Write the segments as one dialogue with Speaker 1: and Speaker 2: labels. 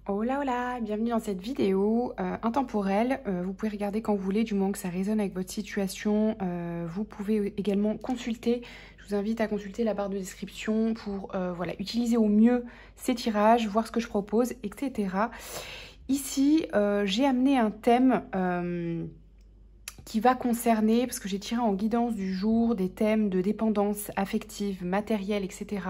Speaker 1: Hola hola, bienvenue dans cette vidéo intemporelle. Vous pouvez regarder quand vous voulez, du moment que ça résonne avec votre situation. Vous pouvez également consulter. Je vous invite à consulter la barre de description pour voilà, utiliser au mieux ces tirages, voir ce que je propose, etc. Ici, j'ai amené un thème qui va concerner, parce que j'ai tiré en guidance du jour des thèmes de dépendance affective, matérielle, etc.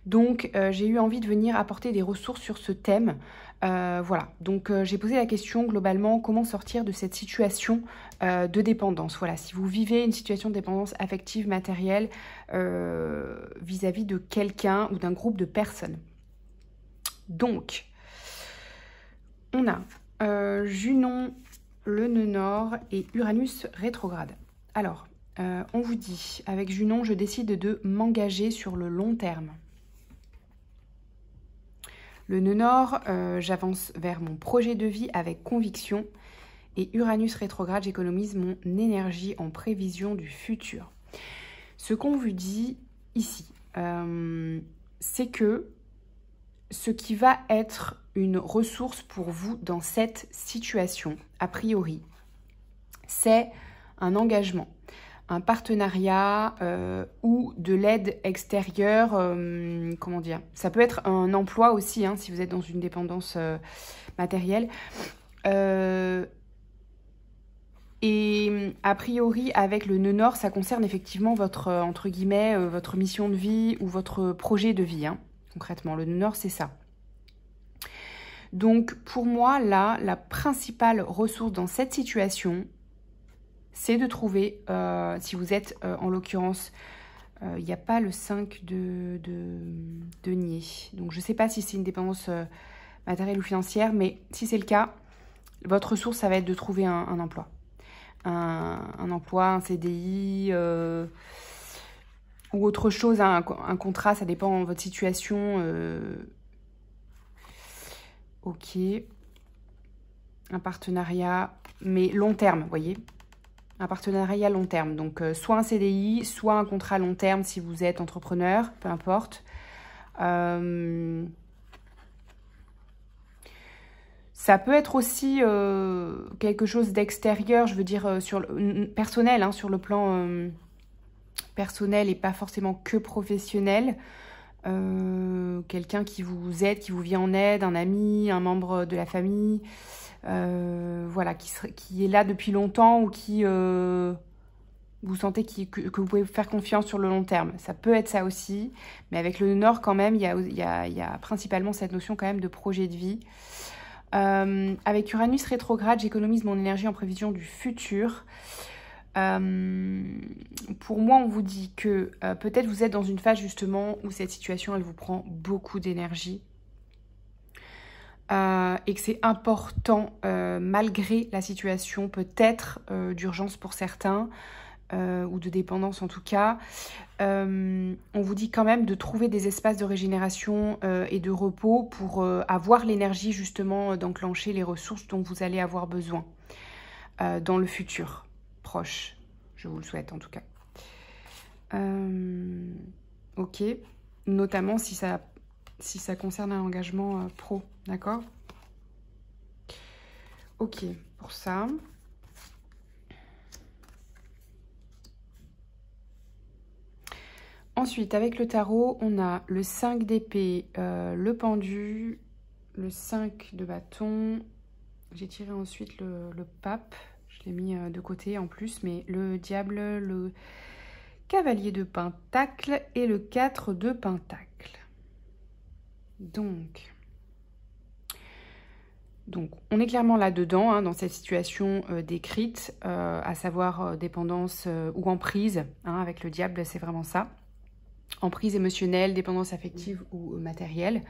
Speaker 1: Donc, j'ai eu envie de venir apporter des ressources sur ce thème. Voilà, donc j'ai posé la question globalement, comment sortir de cette situation de dépendance. Voilà, si vous vivez une situation de dépendance affective, matérielle, vis-à-vis de quelqu'un ou d'un groupe de personnes. Donc, on a Junon, le nœud nord et Uranus rétrograde. Alors, on vous dit, avec Junon, je décide de m'engager sur le long terme. Le nœud nord, j'avance vers mon projet de vie avec conviction. Et Uranus rétrograde, j'économise mon énergie en prévision du futur. Ce qu'on vous dit ici, c'est que ce qui va être une ressource pour vous dans cette situation, a priori, c'est un engagement, un partenariat ou de l'aide extérieure, comment dire, ça peut être un emploi aussi, hein, si vous êtes dans une dépendance matérielle. Et a priori, avec le nœud nord, ça concerne effectivement votre, entre guillemets, votre mission de vie ou votre projet de vie, hein, concrètement. Le nœud nord, c'est ça. Donc, pour moi, là, la principale ressource dans cette situation, c'est de trouver, si vous êtes en l'occurrence, il n'y a pas le 5 de denier. Donc je ne sais pas si c'est une dépendance matérielle ou financière, mais si c'est le cas, votre ressource, ça va être de trouver un emploi. Un emploi, un CDI ou autre chose, hein, un contrat, ça dépend de votre situation. Ok. Un partenariat, mais long terme, vous voyez. Un partenariat long terme, donc soit un CDI, soit un contrat long terme si vous êtes entrepreneur, peu importe. Ça peut être aussi quelque chose d'extérieur, je veux dire personnel, hein, sur le plan personnel et pas forcément que professionnel. Quelqu'un qui vous aide, qui vous vient en aide, un ami, un membre de la famille. Voilà, qui est là depuis longtemps ou qui vous sentez que vous pouvez faire confiance sur le long terme. Ça peut être ça aussi, mais avec le nord quand même, il y a principalement cette notion quand même de projet de vie. Avec Uranus rétrograde, j'économise mon énergie en prévision du futur. Pour moi, on vous dit que peut-être vous êtes dans une phase justement où cette situation, elle vous prend beaucoup d'énergie. Et que c'est important, malgré la situation peut-être d'urgence pour certains, ou de dépendance en tout cas, on vous dit quand même de trouver des espaces de régénération et de repos pour avoir l'énergie justement d'enclencher les ressources dont vous allez avoir besoin dans le futur proche. Je vous le souhaite en tout cas. Ok, notamment si ça concerne un engagement pro, d'accord? Ok, pour ça. Ensuite, avec le tarot, on a le 5 d'épée, le pendu, le 5 de bâton. J'ai tiré ensuite le pape. Je l'ai mis de côté en plus, mais le diable, le cavalier de pentacle et le 4 de pentacle. Donc on est clairement là-dedans, hein, dans cette situation décrite, à savoir dépendance ou emprise, hein, avec le diable, c'est vraiment ça. Emprise émotionnelle, dépendance affective ou matérielle.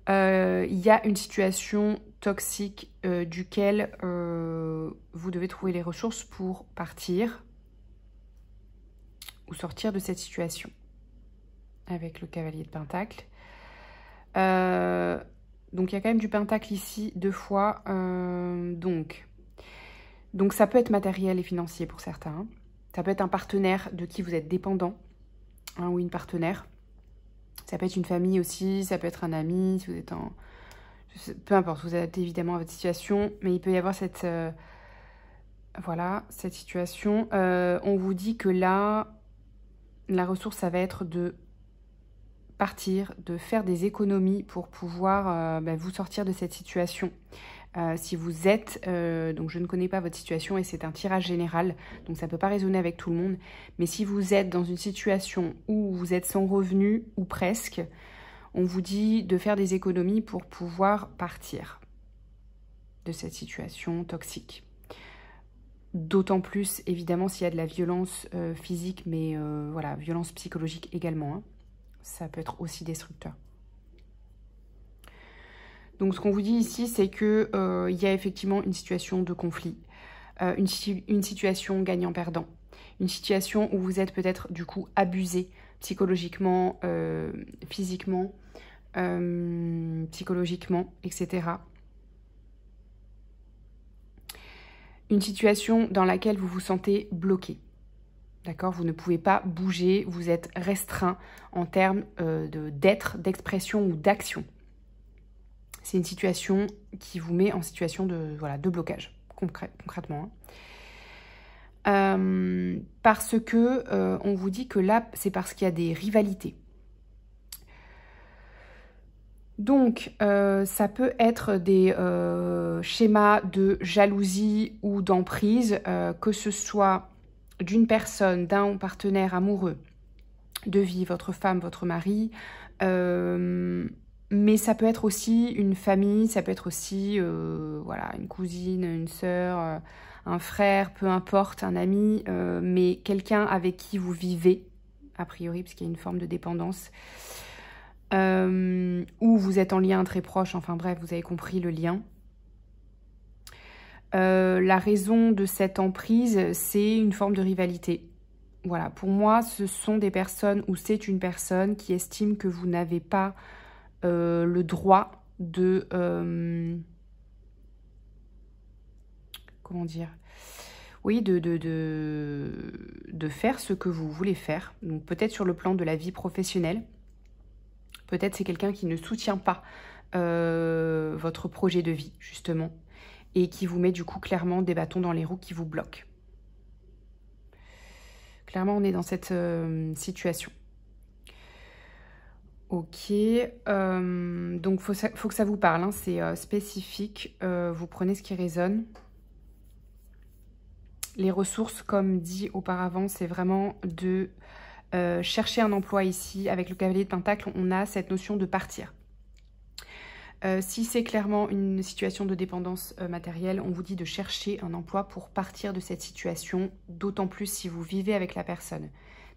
Speaker 1: Il y a une situation toxique duquel vous devez trouver les ressources pour partir ou sortir de cette situation. Avec le cavalier de pentacle. Donc il y a quand même du pentacle ici 2 fois. Donc ça peut être matériel et financier pour certains. Hein. Ça peut être un partenaire de qui vous êtes dépendant, hein, ou une partenaire. Ça peut être une famille aussi, ça peut être un ami, si vous êtes en... peu importe, vous adaptez évidemment à votre situation, mais il peut y avoir cette, voilà, cette situation. On vous dit que là, la ressource, ça va être de partir, de faire des économies pour pouvoir vous sortir de cette situation. Si vous êtes, donc je ne connais pas votre situation et c'est un tirage général, donc ça ne peut pas résonner avec tout le monde, mais si vous êtes dans une situation où vous êtes sans revenu ou presque, on vous dit de faire des économies pour pouvoir partir de cette situation toxique. D'autant plus, évidemment, s'il y a de la violence physique, mais voilà, violence psychologique également. Hein. Ça peut être aussi destructeur. Donc, ce qu'on vous dit ici, c'est qu'il y a effectivement une situation de conflit, une situation gagnant-perdant, une situation où vous êtes peut-être, du coup, abusé psychologiquement, physiquement, psychologiquement, etc. Une situation dans laquelle vous vous sentez bloqué. D'accord? Vous ne pouvez pas bouger, vous êtes restreint en termes d'être, d'expression ou d'action. C'est une situation qui vous met en situation de, voilà, de blocage, concrètement. Parce que on vous dit que là, c'est parce qu'il y a des rivalités. Donc, ça peut être des schémas de jalousie ou d'emprise, que ce soit d'une personne, d'un partenaire amoureux de vie, votre femme, votre mari, mais ça peut être aussi une famille, ça peut être aussi voilà, une cousine, une sœur, un frère, peu importe, un ami, mais quelqu'un avec qui vous vivez, a priori, parce qu'il y a une forme de dépendance, ou vous êtes en lien très proche, enfin bref, vous avez compris le lien. La raison de cette emprise, c'est une forme de rivalité. Voilà, pour moi, ce sont des personnes, ou c'est une personne qui estime que vous n'avez pas le droit de... comment dire? Oui, de faire ce que vous voulez faire. Donc peut-être sur le plan de la vie professionnelle. Peut-être c'est quelqu'un qui ne soutient pas votre projet de vie, justement. Et qui vous met du coup clairement des bâtons dans les roues qui vous bloquent. Clairement, on est dans cette situation. Ok, donc faut que ça vous parle, hein, c'est spécifique, vous prenez ce qui résonne. Les ressources, comme dit auparavant, c'est vraiment de chercher un emploi ici. Avec le cavalier de Pentacle, on a cette notion de partir. Si c'est clairement une situation de dépendance matérielle, on vous dit de chercher un emploi pour partir de cette situation, d'autant plus si vous vivez avec la personne,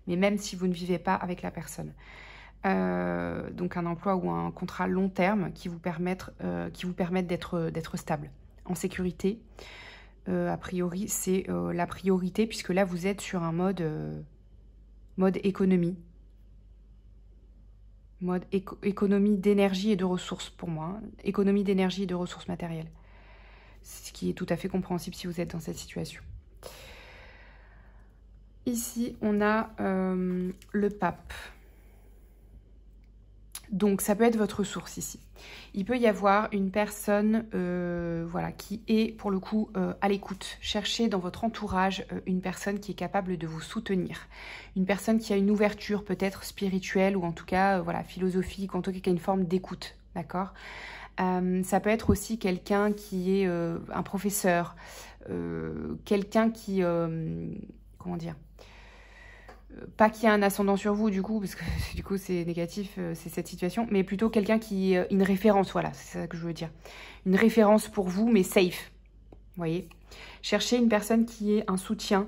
Speaker 1: mais même si vous ne vivez pas avec la personne. Donc un emploi ou un contrat long terme qui vous permettent d'être stable, en sécurité. A priori, c'est la priorité, puisque là, vous êtes sur un mode économie. Mode économie d'énergie et de ressources pour moi. Hein. Économie d'énergie et de ressources matérielles. Ce qui est tout à fait compréhensible si vous êtes dans cette situation. Ici, on a le pape. Donc, ça peut être votre ressource ici. Il peut y avoir une personne voilà, qui est, pour le coup, à l'écoute. Cherchez dans votre entourage une personne qui est capable de vous soutenir. Une personne qui a une ouverture peut-être spirituelle ou en tout cas voilà, philosophique, en tout cas qui a une forme d'écoute. D'accord ? Ça peut être aussi quelqu'un qui est un professeur, quelqu'un qui... comment dire ? Pas qui a un ascendant sur vous, du coup, parce que du coup, c'est négatif, c'est cette situation, mais plutôt quelqu'un qui... une référence, voilà, c'est ça que je veux dire. Une référence pour vous, mais safe, vous voyez. Cherchez une personne qui est un soutien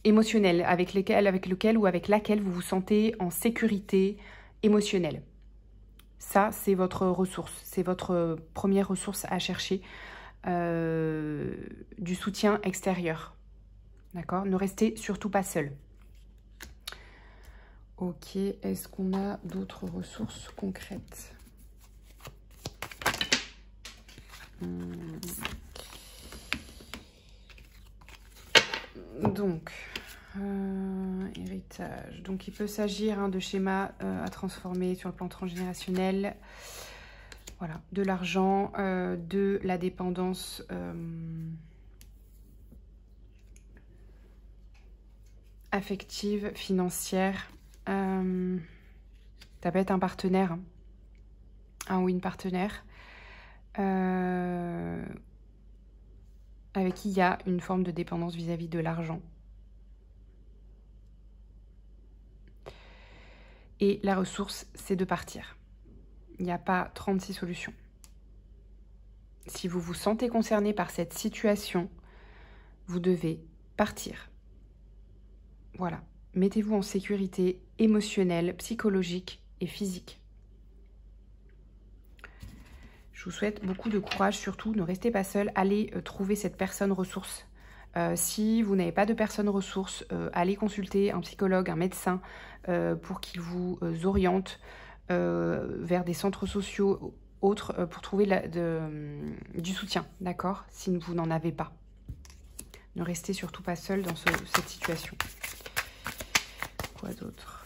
Speaker 1: émotionnel, avec lequel ou avec laquelle vous vous sentez en sécurité émotionnelle. Ça, c'est votre ressource, c'est votre première ressource à chercher, du soutien extérieur, d'accord? Ne restez surtout pas seul. Ok, est-ce qu'on a d'autres ressources concrètes? Donc, héritage. Donc, il peut s'agir de schémas à transformer sur le plan transgénérationnel. Voilà, de l'argent, de la dépendance affective, financière. Ça peut être un partenaire, un ou une partenaire, avec qui il y a une forme de dépendance vis-à-vis de l'argent. Et la ressource, c'est de partir. Il n'y a pas 36 solutions. Si vous vous sentez concerné par cette situation, vous devez partir. Voilà. Mettez-vous en sécurité émotionnelle, psychologique et physique. Je vous souhaite beaucoup de courage, surtout ne restez pas seul, allez trouver cette personne ressource. Si vous n'avez pas de personne ressource, allez consulter un psychologue, un médecin pour qu'il vous oriente vers des centres sociaux autres pour trouver du soutien, d'accord? Si vous n'en avez pas. Ne restez surtout pas seul dans cette situation. Quoi d'autre?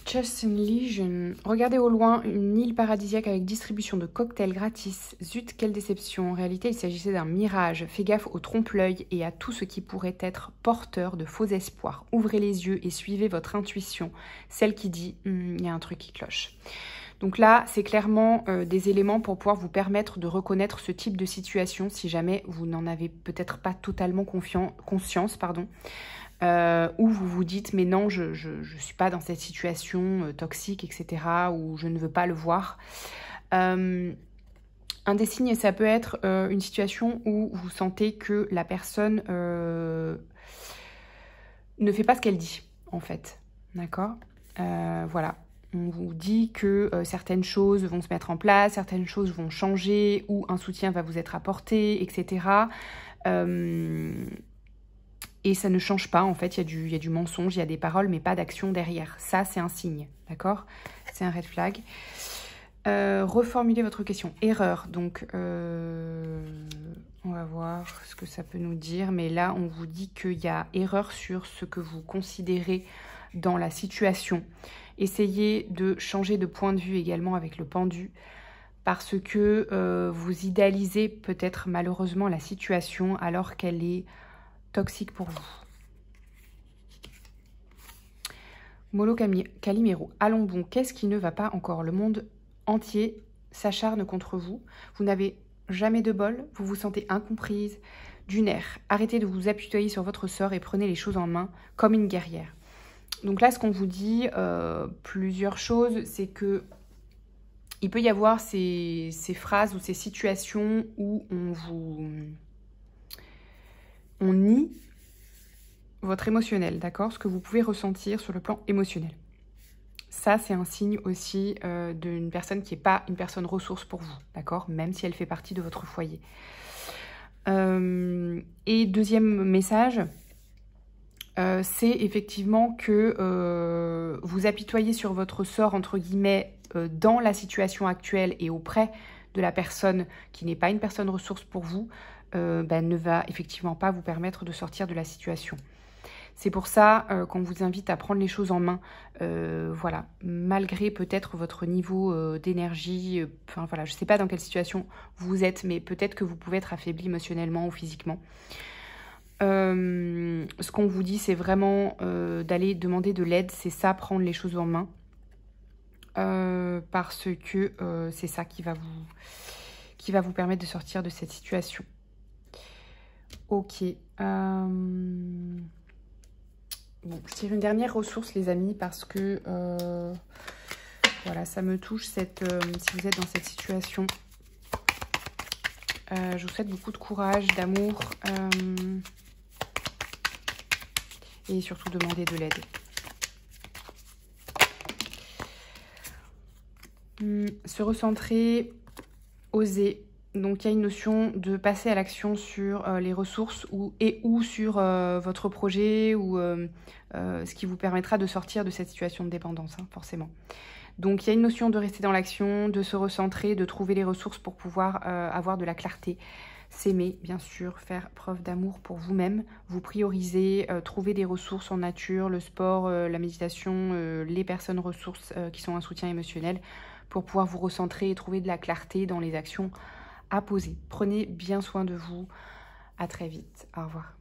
Speaker 1: Just in Legion. Regardez au loin une île paradisiaque avec distribution de cocktails gratis. Zut, quelle déception. En réalité, il s'agissait d'un mirage. Fais gaffe au trompe-l'œil et à tout ce qui pourrait être porteur de faux espoirs. Ouvrez les yeux et suivez votre intuition, celle qui dit il y a un truc qui cloche. Donc là, c'est clairement des éléments pour pouvoir vous permettre de reconnaître ce type de situation si jamais vous n'en avez peut-être pas totalement conscience, pardon. Où vous vous dites mais non, je suis pas dans cette situation toxique, etc. ou je ne veux pas le voir. Un des signes, ça peut être une situation où vous sentez que la personne ne fait pas ce qu'elle dit, en fait. D'accord? Voilà. On vous dit que certaines choses vont se mettre en place, certaines choses vont changer, ou un soutien va vous être apporté, etc. Et ça ne change pas, en fait, il y a du mensonge, il y a des paroles, mais pas d'action derrière. Ça, c'est un signe, d'accord? C'est un red flag. Reformulez votre question. Erreur, donc on va voir ce que ça peut nous dire. Mais là, on vous dit qu'il y a erreur sur ce que vous considérez dans la situation. Essayez de changer de point de vue également avec le pendu, parce que vous idéalisez peut-être malheureusement la situation alors qu'elle est toxique pour vous. Molo Calimero, allons bon, qu'est-ce qui ne va pas encore? Le monde entier s'acharne contre vous. Vous n'avez jamais de bol, vous vous sentez incomprise, du nerf. Arrêtez de vous apitoyer sur votre sort et prenez les choses en main comme une guerrière. Donc là, ce qu'on vous dit, plusieurs choses, c'est que il peut y avoir ces phrases ou ces situations où on nie votre émotionnel, d'accord? Ce que vous pouvez ressentir sur le plan émotionnel. Ça, c'est un signe aussi d'une personne qui n'est pas une personne ressource pour vous, d'accord? Même si elle fait partie de votre foyer. Et deuxième message, c'est effectivement que vous apitoyez sur votre sort, entre guillemets, dans la situation actuelle et auprès de la personne qui n'est pas une personne ressource pour vous, ne va effectivement pas vous permettre de sortir de la situation. C'est pour ça qu'on vous invite à prendre les choses en main, voilà, malgré peut-être votre niveau d'énergie, enfin voilà, je ne sais pas dans quelle situation vous êtes, mais peut-être que vous pouvez être affaibli émotionnellement ou physiquement. Ce qu'on vous dit, c'est vraiment d'aller demander de l'aide, c'est ça, prendre les choses en main, parce que c'est ça qui va vous permettre de sortir de cette situation. Ok. Bon, je tire une dernière ressource, les amis, parce que voilà, ça me touche si vous êtes dans cette situation. Je vous souhaite beaucoup de courage, d'amour et surtout demander de l'aide. Se recentrer, oser. Donc, il y a une notion de passer à l'action sur les ressources ou sur votre projet ou ce qui vous permettra de sortir de cette situation de dépendance, hein, forcément. Donc il y a une notion de rester dans l'action, de se recentrer, de trouver les ressources pour pouvoir avoir de la clarté. S'aimer, bien sûr, faire preuve d'amour pour vous-même, vous prioriser, trouver des ressources en nature, le sport, la méditation, les personnes ressources qui sont un soutien émotionnel pour pouvoir vous recentrer et trouver de la clarté dans les actions à poser. Prenez bien soin de vous. À très vite. Au revoir.